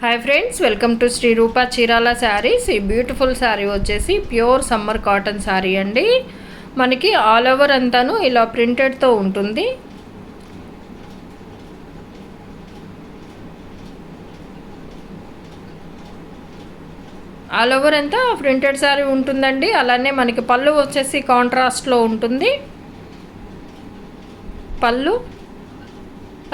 Hi friends, welcome to Shri Rupa Chirala saris. ఈ beautiful sari వచ్చేసి pure summer cotton sari అండి. మనకి ఆల్ ఓవర్ అంతాను ఇలా ప్రింటెడ్తో ఉంటుంది. ఆల్ ఓవర్ అంతా ప్రింటెడ్ శారీ ఉంటుందండి. అలానే మనకి పళ్ళు వచ్చేసి కాంట్రాస్ట్లో ఉంటుంది. పళ్ళు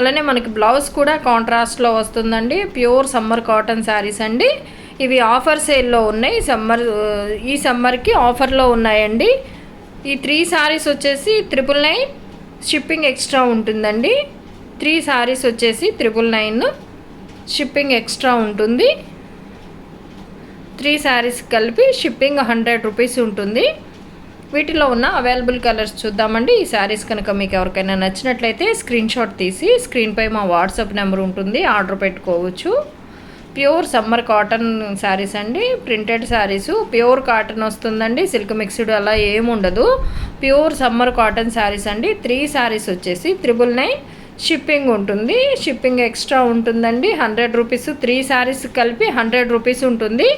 అలానే మనకి బ్లౌజ్ కూడా కాంట్రాస్ట్లో వస్తుందండి. ప్యూర్ సమ్మర్ కాటన్ శారీస్ అండి. ఇవి ఆఫర్ సేల్లో ఉన్నాయి. ఈ సమ్మర్కి ఆఫర్లో ఉన్నాయండి. ఈ 3 శారీస్ వచ్చేసి 999 షిప్పింగ్ ఎక్స్ట్రా ఉంటుందండి. 3 శారీస్ వచ్చేసి 999 షిప్పింగ్ ఎక్స్ట్రా ఉంటుంది. 3 శారీస్ కలిపి షిప్పింగ్ 100 రూపీస్ ఉంటుంది. వీటిలో ఉన్న అవైలబుల్ కలర్స్ చూద్దామండి. ఈ శారీస్ కనుక మీకు ఎవరికైనా నచ్చినట్లయితే స్క్రీన్ షాట్ తీసి స్క్రీన్పై మా వాట్సాప్ నెంబర్ ఉంటుంది, ఆర్డర్ పెట్టుకోవచ్చు. ప్యూర్ సమ్మర్ కాటన్ శారీస్ అండి. ప్రింటెడ్ శారీస్ ప్యూర్ కాటన్ వస్తుందండి. సిల్క్ మిక్స్డ్ అలా ఏముండదు. ప్యూర్ సమ్మర్ కాటన్ శారీస్ అండి. 3 శారీస్ వచ్చేసి 999 షిప్పింగ్ ఉంటుంది. షిప్పింగ్ ఎక్స్ట్రా ఉంటుందండి. 100 రూపీస్. 3 శారీస్ కలిపి 100 రూపీస్ ఉంటుంది.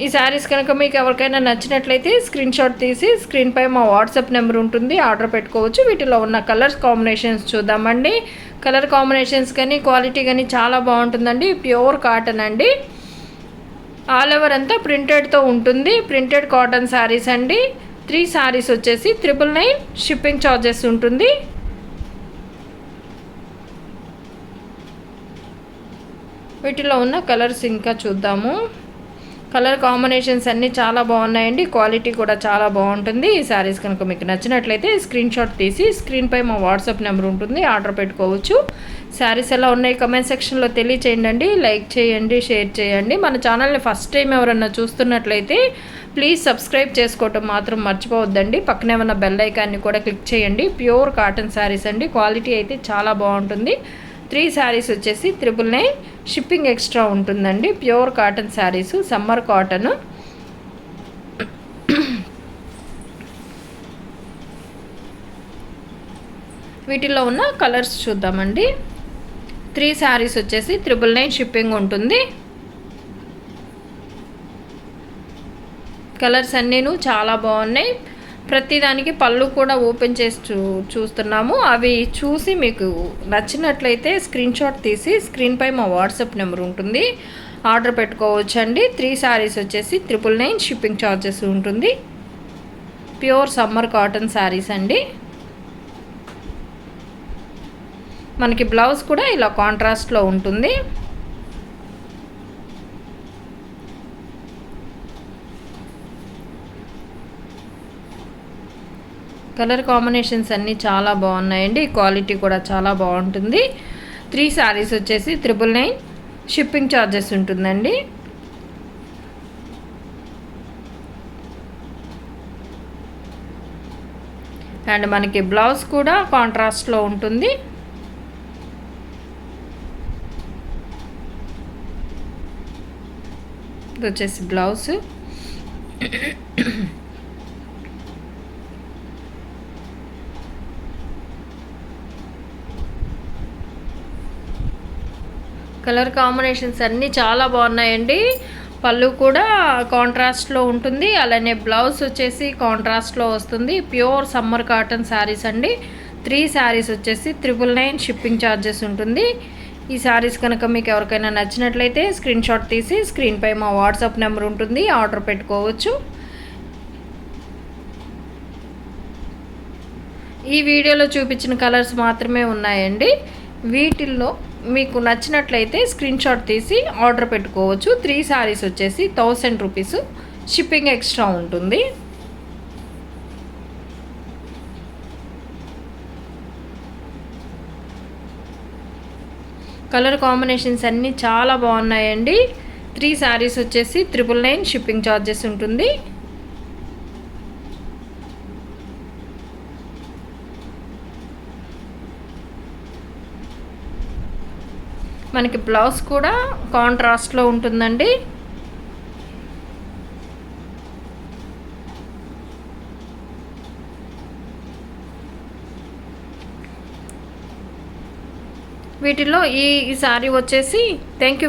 ఈ శారీస్ కనుక మీకు ఎవరికైనా నచ్చినట్లయితే స్క్రీన్ షాట్ తీసి స్క్రీన్పై మా వాట్సాప్ నెంబర్ ఉంటుంది, ఆర్డర్ పెట్టుకోవచ్చు. వీటిలో ఉన్న కలర్స్ కాంబినేషన్స్ చూద్దామండి. కలర్ కాంబినేషన్స్ కానీ క్వాలిటీ కానీ చాలా బాగుంటుందండి. ప్యూర్ కాటన్ అండి. ఆల్ ఓవర్ అంతా ప్రింటెడ్తో ఉంటుంది. ప్రింటెడ్ కాటన్ శారీస్ అండి. 3 శారీస్ వచ్చేసి 999 షిప్పింగ్ ఛార్జెస్ ఉంటుంది. వీటిలో ఉన్న కలర్స్ ఇంకా చూద్దాము. కలర్ కాంబినేషన్స్ అన్నీ చాలా బాగున్నాయండి. క్వాలిటీ కూడా చాలా బాగుంటుంది. ఈ శారీస్ కనుక మీకు నచ్చినట్లయితే స్క్రీన్ షాట్ తీసి స్క్రీన్పై మా వాట్సాప్ నెంబర్ ఉంటుంది, ఆర్డర్ పెట్టుకోవచ్చు. శారీస్ ఎలా ఉన్నాయి కమెంట్ సెక్షన్లో తెలియచేయండి. లైక్ చేయండి, షేర్ చేయండి. మన ఛానల్ని ఫస్ట్ టైం ఎవరన్నా చూస్తున్నట్లయితే ప్లీజ్ సబ్స్క్రైబ్ చేసుకోవటం మాత్రం మర్చిపోవద్దండి. పక్కనే ఉన్న బెల్ ఐకాన్ని కూడా క్లిక్ చేయండి. ప్యూర్ కాటన్ శారీస్ అండి. క్వాలిటీ అయితే చాలా బాగుంటుంది. 3 శారీస్ వచ్చేసి 999 షిప్పింగ్ ఎక్స్ట్రా ఉంటుందండి. Pure cotton saris, summer cotton. వీటిలో ఉన్న కలర్స్ చూద్దామండి. 3 శారీస్ వచ్చేసి 999 షిప్పింగ్ ఉంటుంది. కలర్స్ అన్నీను చాలా బాగున్నాయి. ప్రతిదానికి పళ్ళు కూడా ఓపెన్ చేసి చూస్తున్నాము. అవి చూసి మీకు నచ్చినట్లయితే స్క్రీన్ షాట్ తీసి స్క్రీన్పై మా వాట్సాప్ నెంబర్ ఉంటుంది, ఆర్డర్ పెట్టుకోవచ్చండి. 3 శారీస్ వచ్చేసి 999 షిప్పింగ్ ఛార్జెస్ ఉంటుంది. ప్యూర్ సమ్మర్ కాటన్ శారీస్ అండి. మనకి బ్లౌజ్ కూడా ఇలా కాంట్రాస్ట్లో ఉంటుంది. కలర్ కాంబినేషన్స్ అన్నీ చాలా బాగున్నాయండి. క్వాలిటీ కూడా చాలా బాగుంటుంది. 3 శారీస్ వచ్చేసి 999 షిప్పింగ్ ఛార్జెస్ ఉంటుందండి. అండ్ మనకి బ్లౌజ్ కూడా కాంట్రాస్ట్లో ఉంటుంది. ఇది వచ్చేసి బ్లౌజ్. కలర్ కాంబినేషన్స్ అన్నీ చాలా బాగున్నాయండి. పళ్ళు కూడా కాంట్రాస్ట్లో ఉంటుంది. అలానే బ్లౌజ్ వచ్చేసి కాంట్రాస్ట్లో వస్తుంది. ప్యూర్ సమ్మర్ కాటన్ శారీస్ అండి. 3 శారీస్ వచ్చేసి 999 షిప్పింగ్ ఛార్జెస్ ఉంటుంది. ఈ శారీస్ కనుక మీకు ఎవరికైనా నచ్చినట్లయితే స్క్రీన్ షాట్ తీసి స్క్రీన్పై మా వాట్సాప్ నెంబర్ ఉంటుంది, ఆర్డర్ పెట్టుకోవచ్చు. ఈ వీడియోలో చూపించిన కలర్స్ మాత్రమే ఉన్నాయండి. వీటిల్లో మీకు నచ్చినట్లయితే స్క్రీన్ షాట్ తీసి ఆర్డర్ పెట్టుకోవచ్చు. 3 శారీస్ వచ్చేసి 1000 రూపీస్ షిప్పింగ్ ఎక్స్ట్రా ఉంటుంది. కలర్ కాంబినేషన్స్ అన్నీ చాలా బాగున్నాయండి. 3 శారీస్ వచ్చేసి 999 షిప్పింగ్ ఛార్జెస్ ఉంటుంది. మనకి బ్లౌజ్ కూడా కాంట్రాస్ట్లో ఉంటుందండి. వీటిలో ఈ సారీ వచ్చేసి థ్యాంక్ యూ.